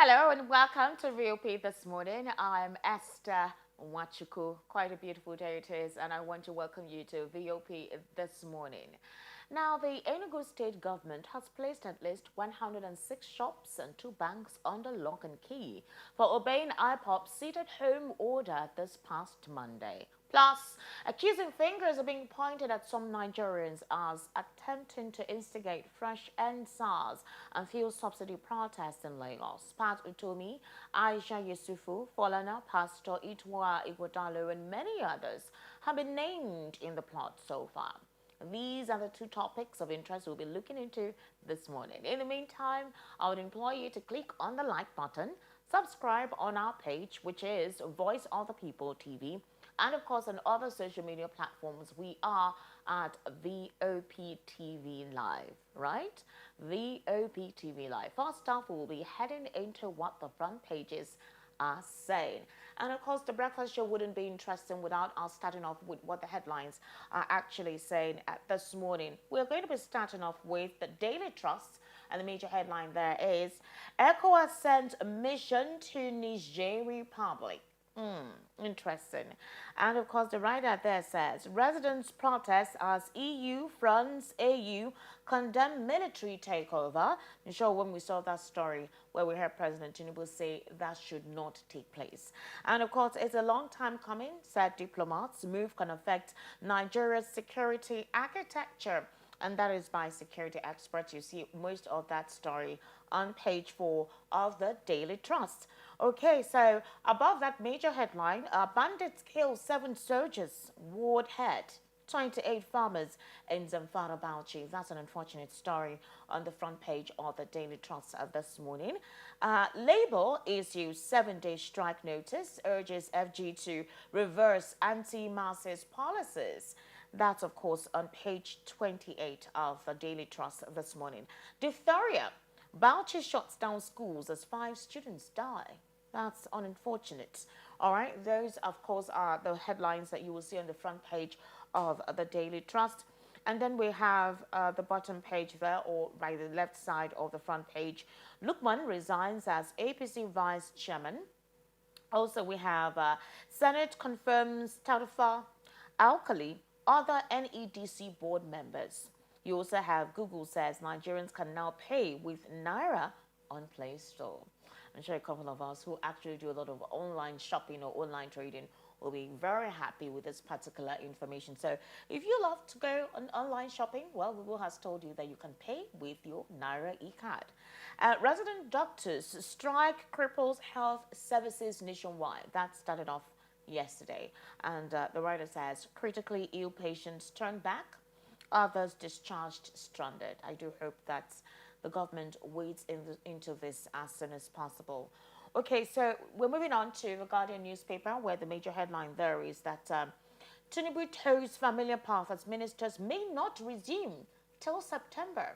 Hello and welcome to VOP this morning. I'm Esther Wachuku. Quite a beautiful day it is, and I want to welcome you to VOP this morning. Now, the Enugu state government has placed at least 106 shops and 2 banks under lock and key for obeying IPOP's sit-at-home order this past Monday. Plus, accusing fingers are being pointed at some Nigerians as attempting to instigate fresh end-SARS and fuel subsidy protests in Lagos. Pat Utomi, Aisha Yusufu, Folana, Pastor Itwa Ighodalo, and many others have been named in the plot so far. These are the two topics of interest we'll be looking into this morning. In the meantime, I would implore you to click on the like button, subscribe on our page, which is Voice of the People TV, and of course on other social media platforms. We are at VOP TV Live, right? VOP TV Live. First off, we'll be heading into what the front pages are saying. And of course, the breakfast show wouldn't be interesting without us starting off with what the headlines are actually saying this morning. We're going to be starting off with the Daily Trust, and the major headline there is ECOWAS sends a mission to Niger Republic. Interesting. And of course, the writer there says residents protest as EU, France, AU condemn military takeover. I'm sure when we saw that story where we heard President Tinubu say that should not take place. And of course, it's a long time coming, said diplomats. Move can affect Nigeria's security architecture. And that is by security experts. You see most of that story on page 4 of the Daily Trust. Okay, so above that major headline, bandits kill 7 soldiers, ward head, 28 farmers in Zamfara Bauchi. That's an unfortunate story on the front page of the Daily Trust this morning. Labour issues 7-day strike notice, urges FG to reverse anti-masses policies. That's, of course, on page 28 of the Daily Trust this morning. Diphtheria. Bauchi shuts down schools as 5 students die. That's unfortunate. All right, those, of course, are the headlines that you will see on the front page of the Daily Trust. And then we have the bottom page there, or by the left side of the front page. Lukman resigns as APC vice chairman. Also, we have Senate confirms Tarifa Alkali, other NEDC board members. You also have Google says Nigerians can now pay with Naira on Play Store. I'm sure a couple of us who actually do a lot of online shopping or online trading will be very happy with this particular information. So if you love to go on online shopping, well, Google has told you that you can pay with your Naira e-card. Resident doctors strike cripples health services nationwide. That started off yesterday. And the writer says critically ill patients turn back, others discharged stranded. I do hope that the government wades into this as soon as possible. Okay, so we're moving on to the Guardian newspaper, where the major headline there is that Tinubu toes familiar path as ministers may not resume till September.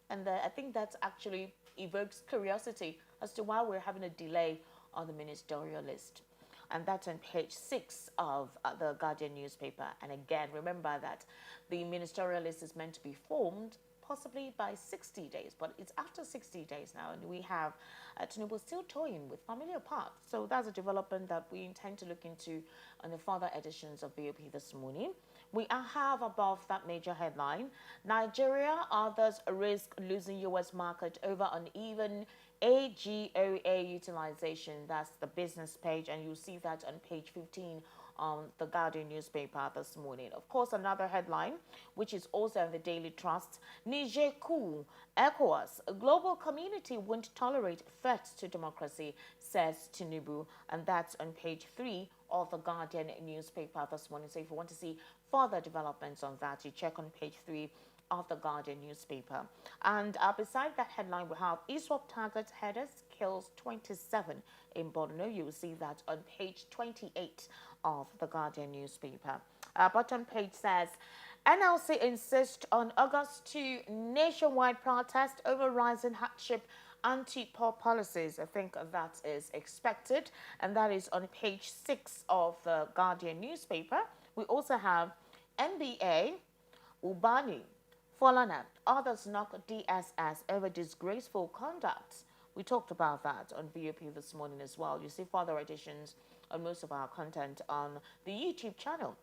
And I think that actually evokes curiosity as to why we're having a delay on the ministerial list. And that's on page 6 of the Guardian newspaper. And again, remember that the ministerial list is meant to be formed possibly by 60 days, but it's after 60 days now, and we have Tinubu still toying with familiar paths. So that's a development that we intend to look into on the further editions of BOP this morning. We have above that major headline, Nigeria, others risk losing U.S. market over uneven AGOA utilization. That's the business page, and you'll see that on page 15 on the Guardian newspaper this morning. Of course, another headline, which is also in the Daily Trust, Niger coup, ECOWAS, a global community won't tolerate threats to democracy, says Tinubu, and that's on page 3 of the Guardian newspaper this morning. So if you want to see further developments on that, you check on page 3 of the Guardian newspaper. And beside that headline, we have ISWAP targets headers, kills 27 in Borno. You will see that on page 28 of the Guardian newspaper. Bottom page says, NLC insists on August 2 nationwide protest over rising hardship anti-poor policies. I think that is expected, and that is on page 6 of the Guardian newspaper. We also have NBA, Ubani, Folana, others knock DSS over disgraceful conduct. We talked about that on VOP this morning as well. You see further additions on most of our content on the YouTube channel.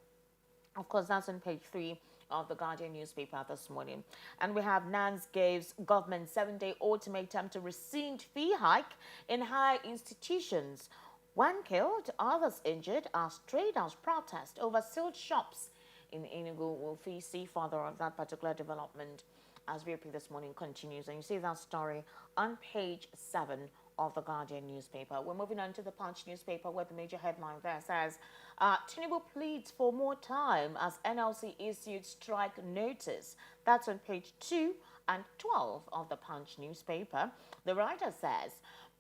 Of course, that's on page 3 of the Guardian newspaper this morning. And we have NANS gives government 7-day ultimatum to rescind fee hike in higher institutions. One killed, others injured as traders protest over sealed shops in Enugu. We'll see further of that particular development as VOP this morning continues. And you see that story on page 7 of the Guardian newspaper. We're moving on to the Punch newspaper, where the major headline there says, Tinubu pleads for more time as NLC issued strike notice. That's on page 2 and 12 of the Punch newspaper. The writer says,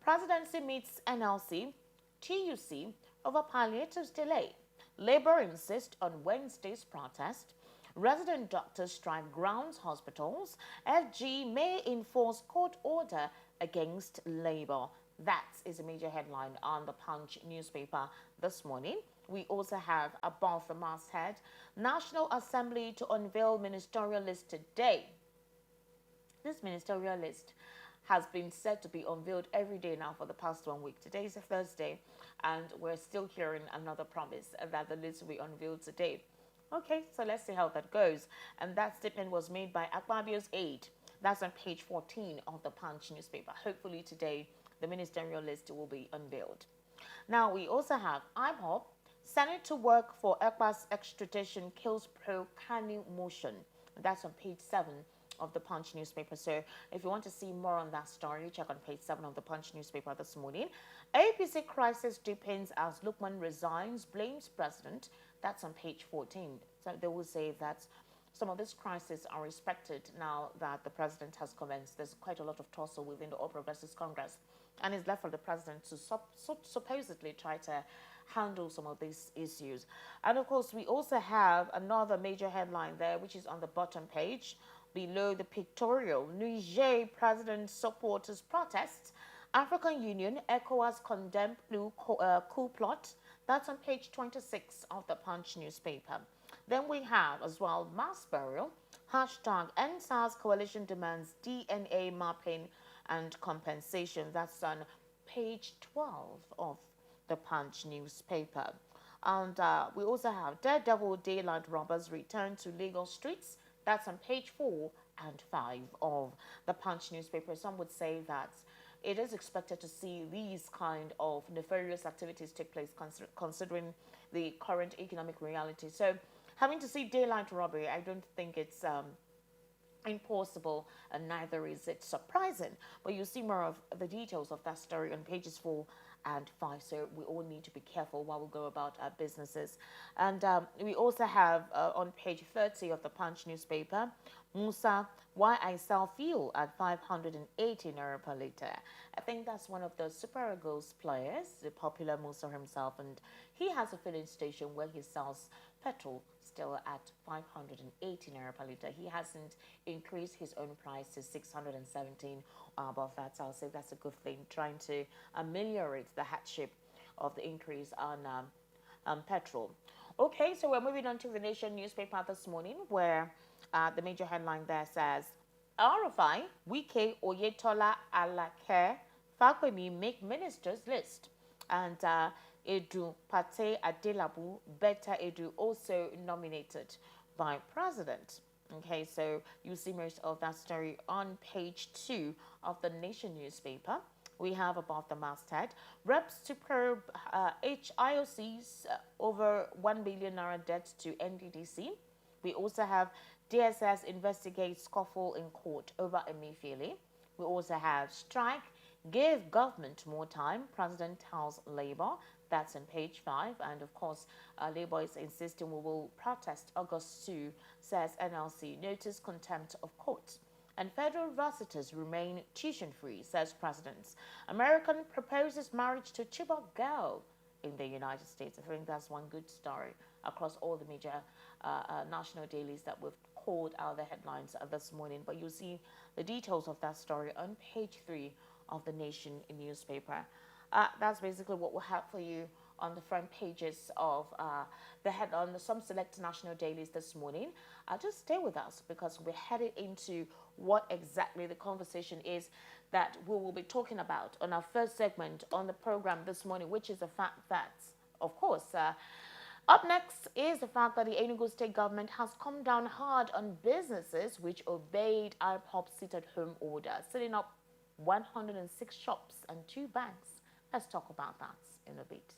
Presidency meets NLC, TUC over palliatives delay. Labour insists on Wednesday's protest. Resident doctors strike grounds hospitals. FG may enforce court order against Labour. That is a major headline on the Punch newspaper this morning. We also have above the masthead, National Assembly to unveil ministerial list today. This ministerial list has been said to be unveiled every day now for the past 1 week. Today is a Thursday, and we're still hearing another promise that the list will be unveiled today. Okay, so let's see how that goes. And that statement was made by Akpabio's aide. That's on page 14 of the Punch newspaper. Hopefully today, the ministerial list will be unveiled. Now, we also have IPOB, Senate to work for Ekpa's extradition kills pro-Kanu motion. That's on page 7 of the Punch newspaper. So if you want to see more on that story, check on page 7 of the Punch newspaper this morning. APC crisis deepens as Lukman resigns, blames president. That's on page 14. So they will say that some of these crises are respected now that the president has commenced. There's quite a lot of tussle within the All Progressives Congress, and it's left for the president to supposedly try to handle some of these issues. And of course, we also have another major headline there, which is on the bottom page below the pictorial. Niger president supporters protests. African Union, ECOWAS condemn coup plot. That's on page 26 of the Punch newspaper. Then we have as well mass burial, hashtag NSAS coalition demands DNA mapping and compensation. That's on page 12 of the Punch newspaper. And we also have daredevil daylight robbers return to Lagos streets. That's on page 4 and 5 of the Punch newspaper. Some would say that it is expected to see these kind of nefarious activities take place considering the current economic reality. So having to see daylight robbery, I don't think it's impossible, and neither is it surprising. But you'll see more of the details of that story on pages 4 and 5. So we all need to be careful while we go about our businesses. And we also have on page 30 of the Punch newspaper, Musa, why I sell fuel at 580 naira per litre. I think that's one of the Super Eagles players, the popular Musa himself, and he has a filling station where he sells petrol still at 580 naira per litre. He hasn't increased his own price to 617 above that. So I'll say that's a good thing, trying to ameliorate the hardship of the increase on petrol. Okay, so we're moving on to the Nation newspaper this morning, where the major headline there says, RFI, Wike, Oyetola, Alake, Fakwemi make ministers list. And Edu Pate Adelabu, Beta Edu, also nominated by president. Okay, so you see most of that story on page 2 of the Nation newspaper. We have above the masthead, reps to curb HIOC's over 1 billion naira debt to NDDC. We also have DSS investigates scuffle in court over Emefiele. We also have strike, give government more time, president tells Labour. That's on page 5. And of course, Labour is insisting we will protest August 2, says NLC, notice contempt of court. And federal visitors remain tuition-free, says president. American proposes marriage to Chibok girl in the United States. I think that's one good story across all the major national dailies that we've called out the headlines this morning. But you'll see the details of that story on page 3 of the Nation newspaper. That's basically what we'll have for you on the front pages of some select national dailies this morning. Just stay with us because we're headed into what exactly the conversation is that we will be talking about on our first segment on the program this morning, which is the fact that, of course, up next is the fact that the Enugu state government has come down hard on businesses which obeyed IPOB sit-at-home order, setting up 106 shops and 2 banks. Let's talk about that in a bit.